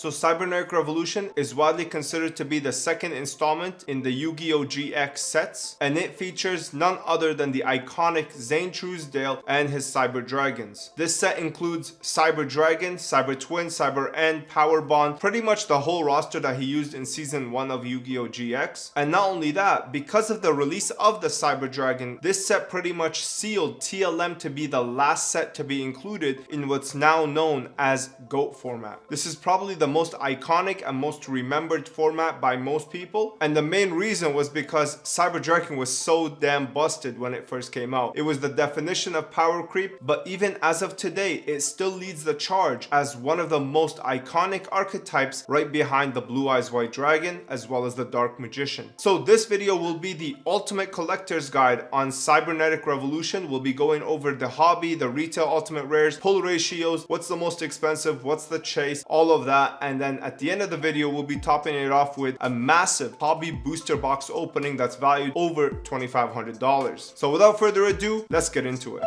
So Cybernetic Revolution is widely considered to be the second installment in the Yu-Gi-Oh! GX sets, and it features none other than the iconic Zane Truesdale and his Cyber Dragons. This set includes Cyber Dragon, Cyber Twin, Cyber End, Power Bond, pretty much the whole roster that he used in Season 1 of Yu-Gi-Oh! GX. And not only that, because of the release of the Cyber Dragon, this set pretty much sealed TLM to be the last set to be included in what's now known as GOAT format. This is probably the most iconic and most remembered format by most people, and the main reason was because Cyber Dragon was so damn busted when it first came out. It was the definition of power creep, but even as of today, it still leads the charge as one of the most iconic archetypes, right behind the Blue Eyes White Dragon as well as the Dark Magician. So this video will be the ultimate collector's guide on Cybernetic Revolution. We'll be going over the hobby, the retail ultimate rares, pull ratios, what's the most expensive, what's the chase, all of that. And then at the end of the video, we'll be topping it off with a massive hobby booster box opening that's valued over $2,500. So without further ado, let's get into it.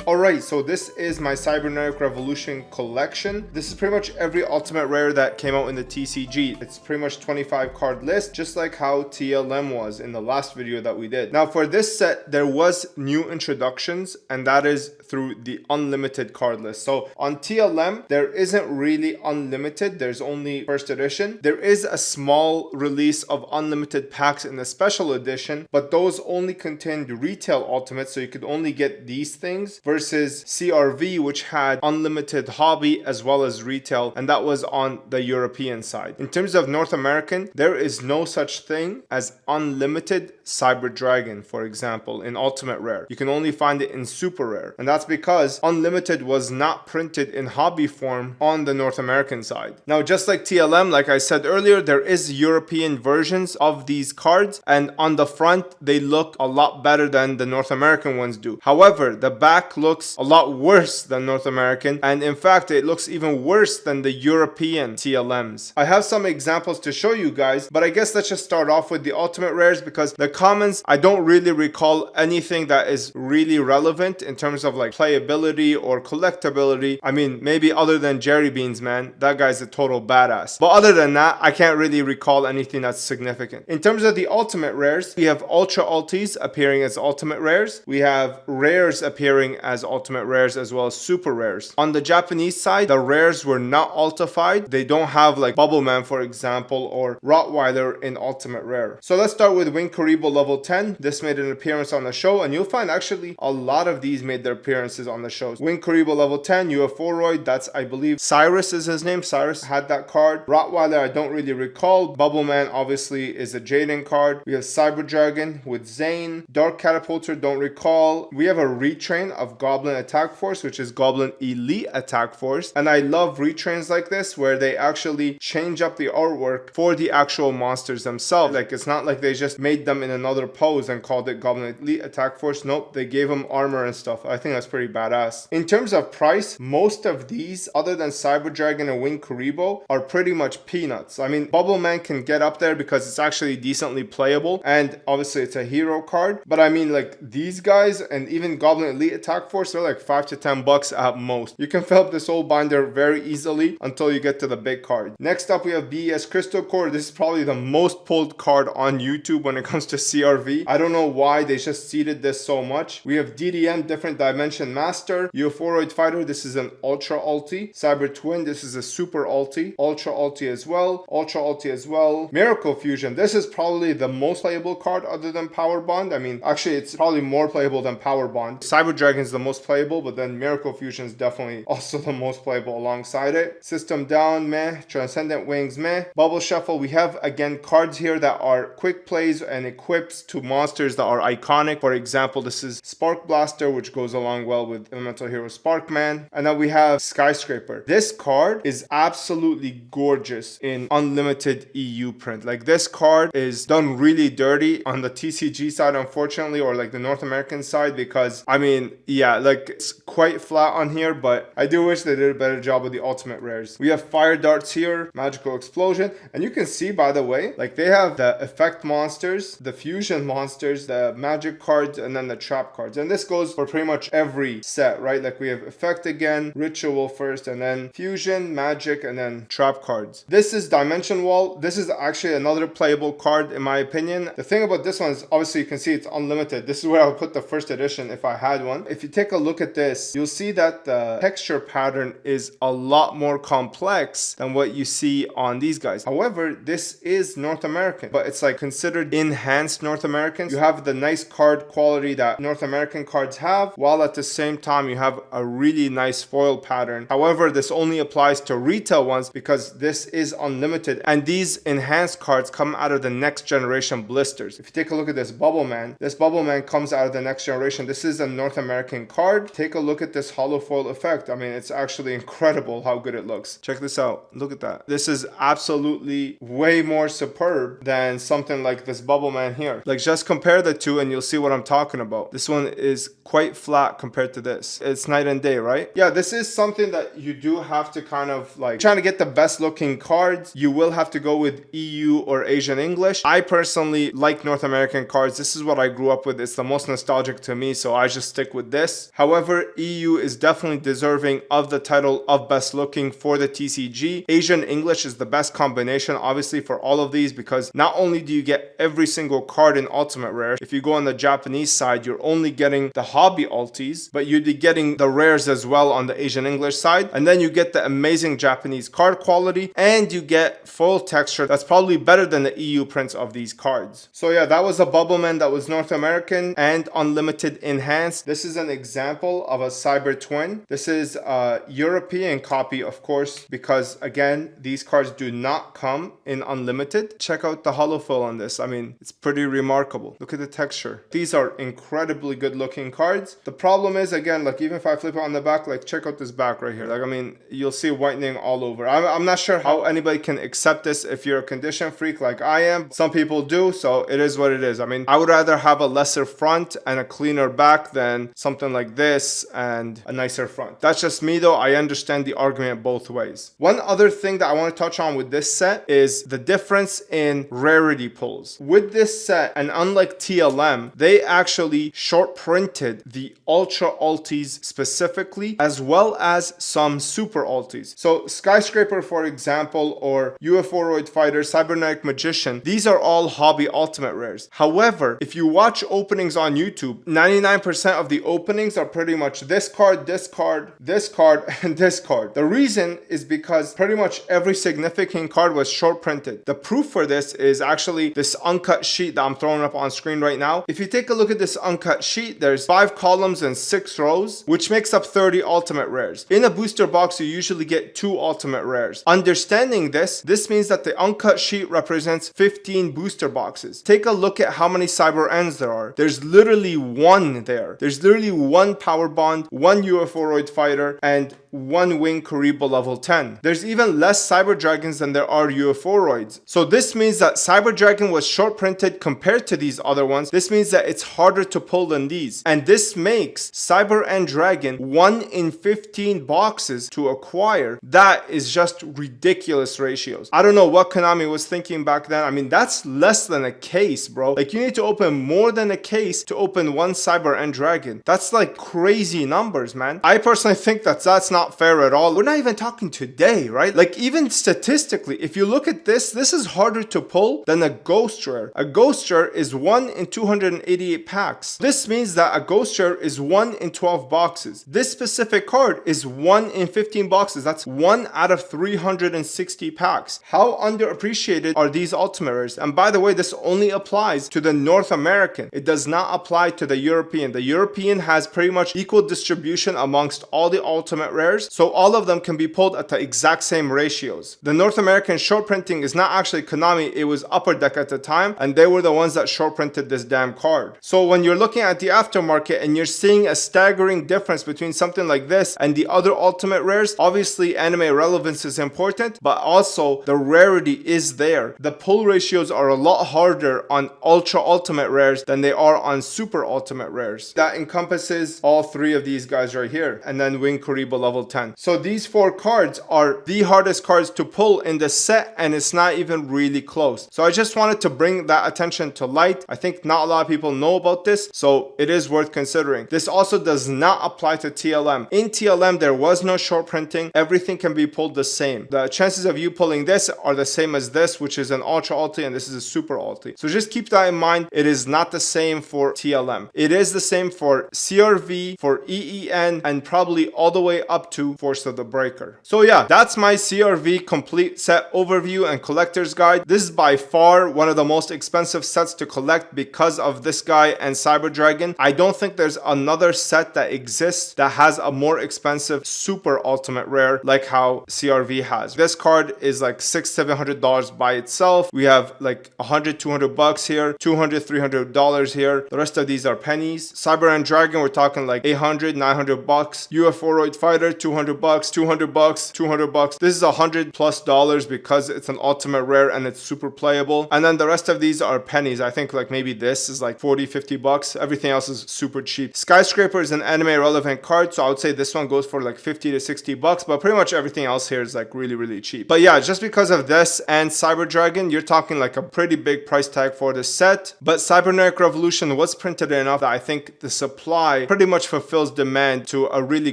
Alright, so this is my Cybernetic Revolution collection. This is pretty much every ultimate rare that came out in the TCG. It's pretty much 25 card list, just like how TLM was in the last video that we did. Now for this set, there was new introductions, and that is through the unlimited card list. So on TLM, there isn't really unlimited, there's only first edition. There is a small release of unlimited packs in the special edition, but those only contained retail ultimates, so you could only get these things, versus CRV, which had unlimited hobby as well as retail, and that was on the European side. In terms of North American, there is no such thing as unlimited Cyber Dragon, for example, in Ultimate Rare. You can only find it in Super Rare, and that's because unlimited was not printed in hobby form on the North American side. Now, just like TLM, like I said earlier, there is European versions of these cards, and on the front, they look a lot better than the North American ones do. However, the back looks a lot worse than North American, and in fact it looks even worse than the European TLMs. I have some examples to show you guys, but I guess let's just start off with the ultimate rares, because the commons, I don't really recall anything that is really relevant in terms of like playability or collectability. I mean, maybe other than Jerry Beans, man, that guy's a total badass, but other than that, I can't really recall anything that's significant. In terms of the ultimate rares, we have ultra ultis appearing as ultimate rares, we have rares appearing as ultimate rares, as well as super rares. On the Japanese side, the rares were not ultified. They don't have like Bubbleman, for example, or Rottweiler in ultimate rare. So let's start with Wing Karibo level 10. This made an appearance on the show, and you'll find actually a lot of these made their appearances on the shows. Wing Karibo level 10, UFOroid, that's, I believe, Cyrus is his name. Cyrus had that card. Rottweiler, I don't really recall. Bubbleman obviously is a Jaden card. We have Cyber Dragon with Zane. Dark Catapulter, don't recall. We have a retrain of Goblin Attack Force, which is Goblin Elite Attack Force, and I love retrains like this where they actually change up the artwork for the actual monsters themselves. Like, it's not like they just made them in another pose and called it Goblin Elite Attack Force. Nope, they gave them armor and stuff. I think that's pretty badass. In terms of price, most of these, other than Cyber Dragon and Wing Karibo, are pretty much peanuts. I mean, Bubbleman can get up there because it's actually decently playable, and obviously it's a hero card, but I mean, like, these guys and even Goblin Elite Attack Force, they're like $5 to $10 at most. You can fill up this whole binder very easily until you get to the big card. Next up, we have BES Crystal Core. This is probably the most pulled card on YouTube when it comes to CRV. I don't know why they just seeded this so much. We have DDM, Different Dimension Master. UFOroid Fighter, this is an Ultra Ulti. Cyber Twin, this is a Super Ulti. Ultra Ulti as well. Ultra Ulti as well. Miracle Fusion, this is probably the most playable card other than Power Bond. I mean, actually, it's probably more playable than Power Bond. Cyber Dragon is the most playable, but then Miracle Fusion is definitely also the most playable alongside it. System Down, meh. Transcendent Wings, meh. Bubble Shuffle, we have again cards here that are quick plays and equips to monsters that are iconic. For example, this is Spark Blaster, which goes along well with Elemental Hero Sparkman. And then we have Skyscraper. This card is absolutely gorgeous in unlimited EU print. Like, this card is done really dirty on the TCG side, unfortunately, or like the North American side, because I mean, yeah, like, it's quite flat on here, but I do wish they did a better job with the ultimate rares. We have Fire Darts here, Magical Explosion, and you can see, by the way, like, they have the effect monsters, the fusion monsters, the magic cards, and then the trap cards, and this goes for pretty much every every set, right? Like we have Effect again, Ritual first, and then Fusion, Magic, and then Trap cards. This is Dimension Wall. This is actually another playable card in my opinion. The thing about this one is obviously you can see it's unlimited. This is where I would put the first edition if I had one. If you take a look at this, you'll see that the texture pattern is a lot more complex than what you see on these guys. However, this is North American, but it's like considered enhanced North American. You have the nice card quality that North American cards have, while at the same time you have a really nice foil pattern. However, this only applies to retail ones because this is unlimited, and these enhanced cards come out of the next generation blisters. If you take a look at this Bubble Man, this Bubble Man comes out of the next generation. This is a North American card. Take a look at this hollow foil effect. I mean, it's actually incredible how good it looks. Check this out. Look at that. This is absolutely way more superb than something like this Bubble Man here. Like, just compare the two and you'll see what I'm talking about. This one is quite flat compared to this. It's night and day, right? Yeah, this is something that you do have to kind of like trying to get the best looking cards. You will have to go with EU or Asian English. I personally like North American cards. This is what I grew up with. It's the most nostalgic to me, so I just stick with this. However, EU is definitely deserving of the title of best looking for the TCG. Asian English is the best combination obviously for all of these, because not only do you get every single card in Ultimate Rare, if you go on the Japanese side, you're only getting the hobby ultis, but you'd be getting the rares as well on the Asian English side, and then you get the amazing Japanese card quality, and you get full texture that's probably better than the EU prints of these cards. So yeah, that was a Bubble Man that was North American and unlimited enhanced. This is an example of a Cyber Twin. This is a European copy, of course, because again, these cards do not come in unlimited. Check out the hollow foil on this. I mean, it's pretty remarkable. Look at the texture. These are incredibly good looking cards. The problem is, again, like even if I flip it on the back, like check out this back right here. Like, I mean, you'll see whitening all over. I'm not sure how anybody can accept this if you're a condition freak like I am. Some people do, so it is what it is. I mean, I would rather have a lesser front and a cleaner back than something like this and a nicer front. That's just me though. I understand the argument both ways. One other thing that I want to touch on with this set is the difference in rarity pulls. With this set, and unlike TLM, they actually short printed the Ultra Ultis specifically, as well as some Super Ultis. So Skyscraper, for example, or UFOroid Fighter, Cybernetic Magician, these are all hobby ultimate rares. However, if you watch openings on YouTube, 99% of the openings are pretty much this card, this card, this card, and this card. The reason is because pretty much every significant card was short printed. The proof for this is actually this uncut sheet that I'm throwing up on screen right now. If you take a look at this uncut sheet, there's 5 columns and 6 rows, which makes up 30 ultimate rares. In a booster box, you usually get 2 ultimate rares. Understanding this means that the uncut sheet represents 15 booster boxes. Take a look at how many Cyber Ends there are. There's literally 1 there. There's literally 1 Power Bond, 1 UFOroid Fighter, and 1 Wing Kuriboh level 10. There's even less Cyber Dragons than there are UFOroids. So this means that Cyber Dragon was short printed compared to these other ones. This means that it's harder to pull than these. And this makes Cyber End Dragon 1 in 15 boxes to acquire. That is just ridiculous ratios. I don't know what Konami was thinking back then. I mean, that's less than a case, bro. Like, you need to open more than a case to open 1 Cyber End Dragon. That's like crazy numbers, man. I personally think that's not fair at all. We're not even talking today, right? Like, even statistically, if you look at this is harder to pull than a Ghost Rare. A Ghost Rare is 1 in 288 packs. This means that a Ghost Rare is 1 in 12 boxes. This specific card is 1 in 15 boxes. That's 1 out of 360 packs. How underappreciated are these Ultimate Rares? And by the way, this only applies to the North American. It does not apply to the European. The European has pretty much equal distribution amongst all the Ultimate Rares, so all of them can be pulled at the exact same ratios. The North American short printing is not actually Konami, it was Upper Deck at the time, and they were the ones that short printed this damn card. So when you're looking at the aftermarket and you're seeing a staggering difference between something like this and the other Ultimate Rares, obviously anime relevance is important, but also the rarity is there. The pull ratios are a lot harder on Ultra Ultimate Rares than they are on Super Ultimate Rares. That encompasses all 3 of these guys right here, and then Wing Kuriboh level 10. So these 4 cards are the hardest cards to pull in the set, and it's not even really close. So I just wanted to bring that attention to light. I think not a lot of people know about this, so it is worth considering. This also does not apply to TLM. In TLM, there was no short printing. Everything can be pulled the same. The chances of you pulling this are the same as this, which is an ultra ulti, and this is a super ulti. So just keep that in mind. It is not the same for TLM. It is the same for CRV, for EEN, and probably all the way up to Force of the Breaker. So yeah, that's my CRV complete set overview and collector's guide. This is by far one of the most expensive sets to collect because of this guy and Cyber Dragon. I don't think there's another set that exists that has a more expensive super ultimate rare like how CRV has. This card is like $600-700 by itself. We have like 100-200 bucks here, $200-300 here. The rest of these are pennies. Cyber and Dragon, we're talking like 800-900 bucks. UFO Fighter, 200 bucks, 200 bucks, 200 bucks. This is $100+ because it's an ultimate rare and it's super playable. And then the rest of these are pennies. I think like maybe this is like 40-50 bucks. Everything else is super cheap. Skyscraper is an anime relevant card, so I would say this one goes for like 50-60 bucks, but pretty much everything else here is like really cheap. But yeah, just because of this and Cyber Dragon, you're talking like a pretty big price tag for this set. But Cybernetic Revolution was printed enough that I think the supply pretty much fulfills demand to a really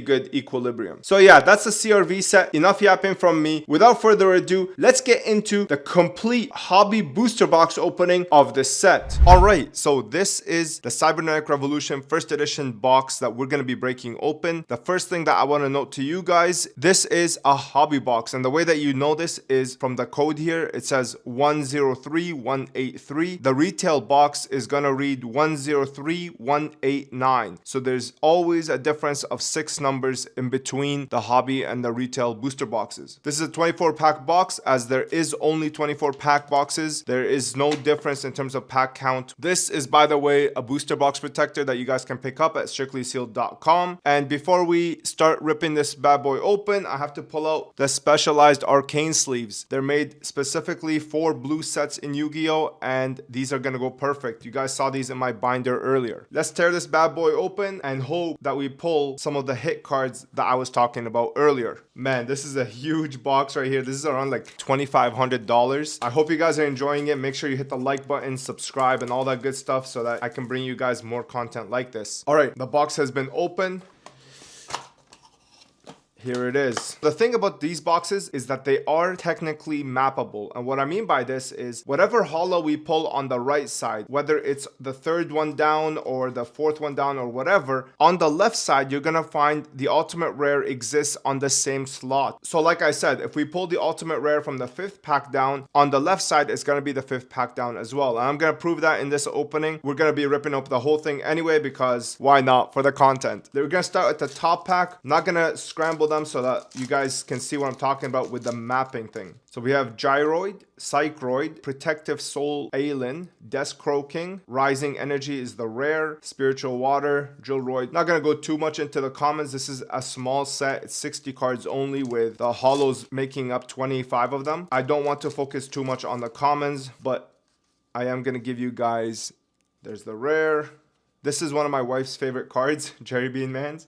good equilibrium. So yeah, that's the CRV set. Enough yapping from me. Without further ado, let's get into the complete hobby booster box opening of this set. Alright, so this is the Cybernetic Revolution first edition box that we're going to be breaking open. The first thing that I want to note to you guys, this is a hobby box, and the way that you know this is from the code here. It says 103183. The retail box is going to read 103189. So there's always a difference of 6 numbers in between the hobby and the retail booster boxes. This is a 24 pack box, as there is only 24 pack boxes. There is no difference in terms of pack count. This is, by the way, a booster box protector that you guys can pick up at strictlysealed.com. And before we start ripping this bad boy open, I have to pull out the specialized arcane sleeves. They're made specifically for blue sets in Yu-Gi-Oh! And these are gonna go perfect. You guys saw these in my binder earlier. Let's tear this bad boy open and hope that we pull some of the hit cards that I was talking about earlier. Man, this is a huge box right here. This is around like $2,500. I hope you guys are enjoying it. Make sure you hit the like button, subscribe, and all that good stuff so that I can bring you guys more content like this. All right, the box has been opened. Here it is. The thing about these boxes is that they are technically mappable. And what I mean by this is whatever holo we pull on the right side, whether it's the third one down or the fourth one down or whatever, on the left side, you're gonna find the ultimate rare exists on the same slot. So like I said, if we pull the ultimate rare from the 5th pack down, on the left side, it's gonna be the 5th pack down as well. And I'm gonna prove that in this opening. We're gonna be ripping up the whole thing anyway, because why not, for the content. We're gonna start at the top pack. I'm not gonna scramble them so that you guys can see what I'm talking about with the mapping thing. So we have Gyroid, Psychroid, Protective Soul Aelin, Desk Croaking, Rising Energy is the rare, Spiritual Water, Drillroid. Not gonna go too much into the commons. This is a small set. It's 60 cards only, with the holos making up 25 of them. I don't want to focus too much on the commons, but I am gonna give you guys, there's the rare. This is one of my wife's favorite cards, Jerry Bean Mans.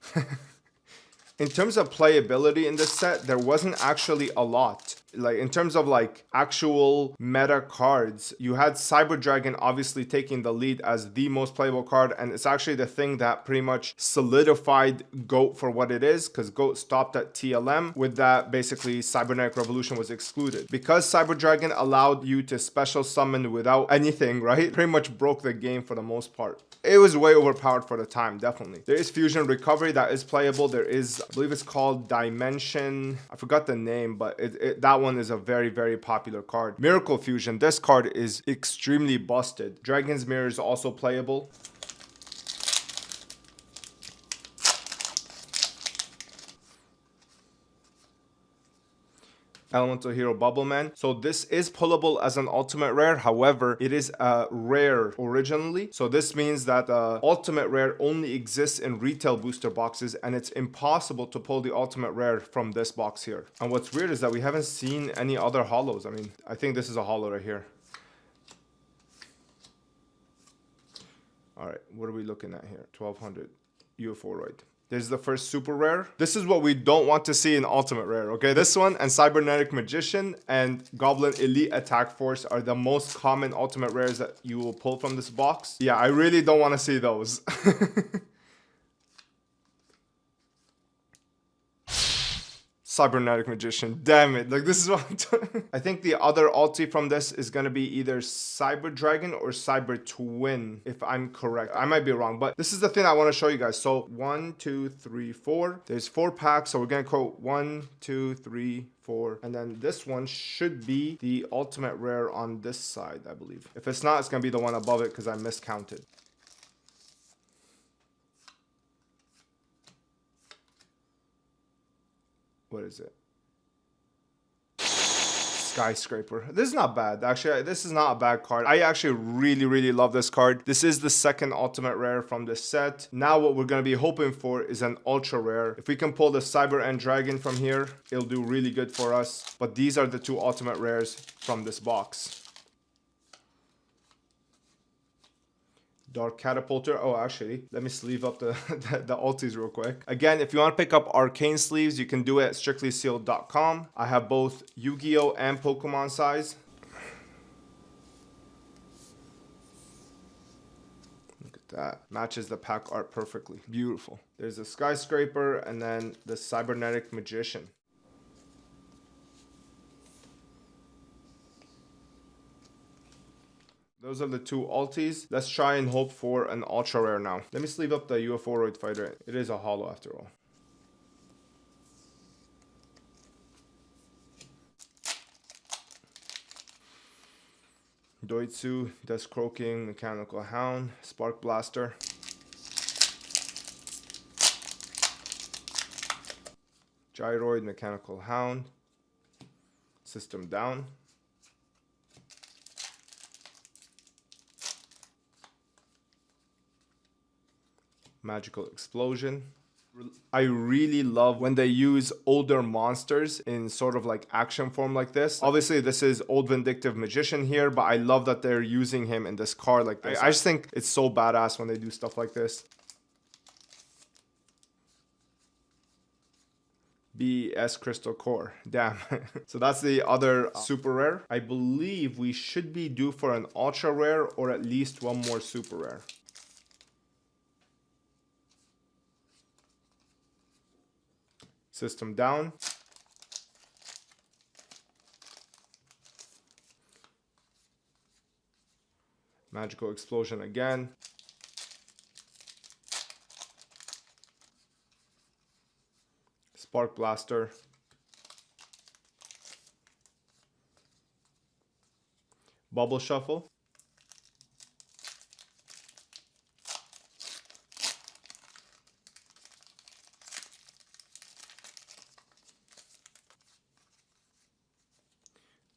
In terms of playability in this set, there wasn't actually a lot. Like in terms of like actual meta cards, you had Cyber Dragon obviously taking the lead as the most playable card, and it's actually the thing that pretty much solidified GOAT for what it is, because GOAT stopped at TLM. With that, basically Cybernetic Revolution was excluded. Because Cyber Dragon allowed you to special summon without anything, right? Pretty much broke the game for the most part. It was way overpowered for the time, definitely. There is Fusion Recovery that is playable. There is, I believe it's called Dimension. I forgot the name, but that one is a very popular card. Miracle Fusion, this card is extremely busted. Dragon's Mirror is also playable. Elemental Hero Bubble Man. So this is pullable as an ultimate rare. However, it is a rare originally. So this means that the ultimate rare only exists in retail booster boxes, and it's impossible to pull the ultimate rare from this box here. And what's weird is that we haven't seen any other holos. I mean, I think this is a holo right here. All right, what are we looking at here? 1200 UFO. This is the first super rare. This is what we don't want to see in ultimate rare, okay? This one and Cybernetic Magician and Goblin Elite Attack Force are the most common ultimate rares that you will pull from this box. Yeah, I really don't want to see those. Cybernetic Magician. Damn it. Like, this is what I'm doing. I think the other ulti from this is going to be either Cyber Dragon or Cyber Twin, if I'm correct. I might be wrong, but this is the thing I want to show you guys. So 1, 2, 3, 4. There's 4 packs. So we're going to quote 1, 2, 3, 4. And then this one should be the ultimate rare on this side, I believe. If it's not, it's going to be the one above it because I miscounted. What is it? Skyscraper. This is not bad. Actually, this is not a bad card. I actually really love this card. This is the second ultimate rare from this set. Now what we're going to be hoping for is an ultra rare. If we can pull the Cyber End Dragon from here, it'll do really good for us. But these are the 2 ultimate rares from this box. Dark Catapulter. Oh, actually, let me sleeve up the ultis real quick. Again, if you want to pick up arcane sleeves, you can do it at strictlysealed.com. I have both Yu-Gi-Oh! And Pokemon size. Look at that. Matches the pack art perfectly. Beautiful. There's a Skyscraper and then the Cybernetic Magician. Those are the 2 ultis. Let's try and hope for an ultra rare now. Let me sleeve up the UFO Fighter. It is a holo after all. Doitsu, Death Croaking, Mechanical Hound, Spark Blaster. Gyroid, Mechanical Hound. System down. Magical Explosion. I really love when they use older monsters in sort of like action form like this. Obviously, this is Old Vindictive Magician here, but I love that they're using him in this card like this. I just think it's so badass when they do stuff like this. BS Crystal Core. Damn. So that's the other super rare. I believe we should be due for an ultra rare or at least one more super rare. System down. Magical Explosion again. Spark Blaster. Bubble Shuffle.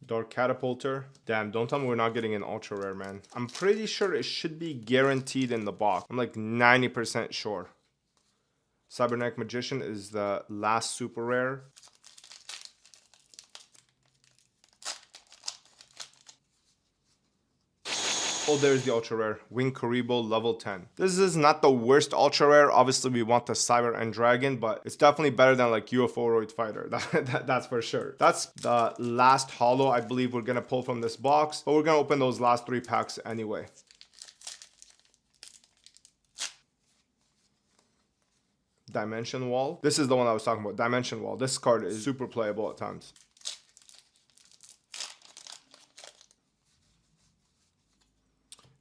Dark Catapulter. Damn, don't tell me we're not getting an ultra rare, man. I'm pretty sure it should be guaranteed in the box. I'm like 90% sure. Cybernetic Magician is the last super rare. Oh, there's the ultra rare. Wing Karibo level 10. This is not the worst ultra rare. Obviously, we want the Cyber End Dragon, but it's definitely better than like UFO Fighter. That's for sure. That's the last holo I believe we're gonna pull from this box, but we're gonna open those last 3 packs anyway. Dimension Wall. This is the one I was talking about. Dimension Wall. This card is super playable at times.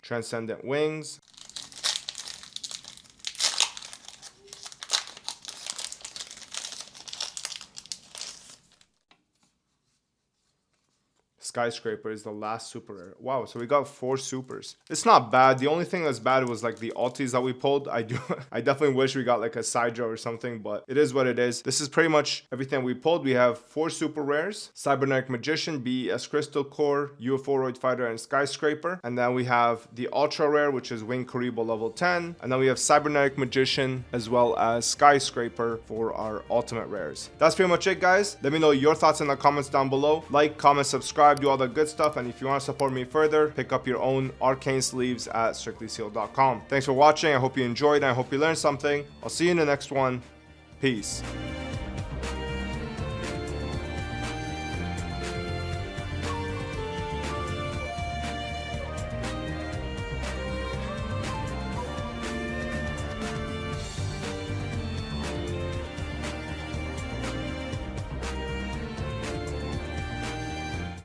Transcendent Wings. Skyscraper is the last super rare. Wow, so we got 4 supers. It's not bad. The only thing that's bad was like the ultis that we pulled. I definitely wish we got like a Sidra or something, but it is what it is. This is pretty much everything we pulled. We have 4 super rares: Cybernetic Magician, BS Crystal Core, UFO Fighter, and Skyscraper. And then we have the ultra rare, which is Wing Karibo level 10. And then we have Cybernetic Magician as well as Skyscraper for our ultimate rares. That's pretty much it, guys. Let me know your thoughts in the comments down below. Like, comment, subscribe, do all the good stuff. And if you want to support me further, pick up your own arcane sleeves at strictlysealed.com. Thanks for watching. I hope you enjoyed and I hope you learned something. I'll see you in the next one. Peace.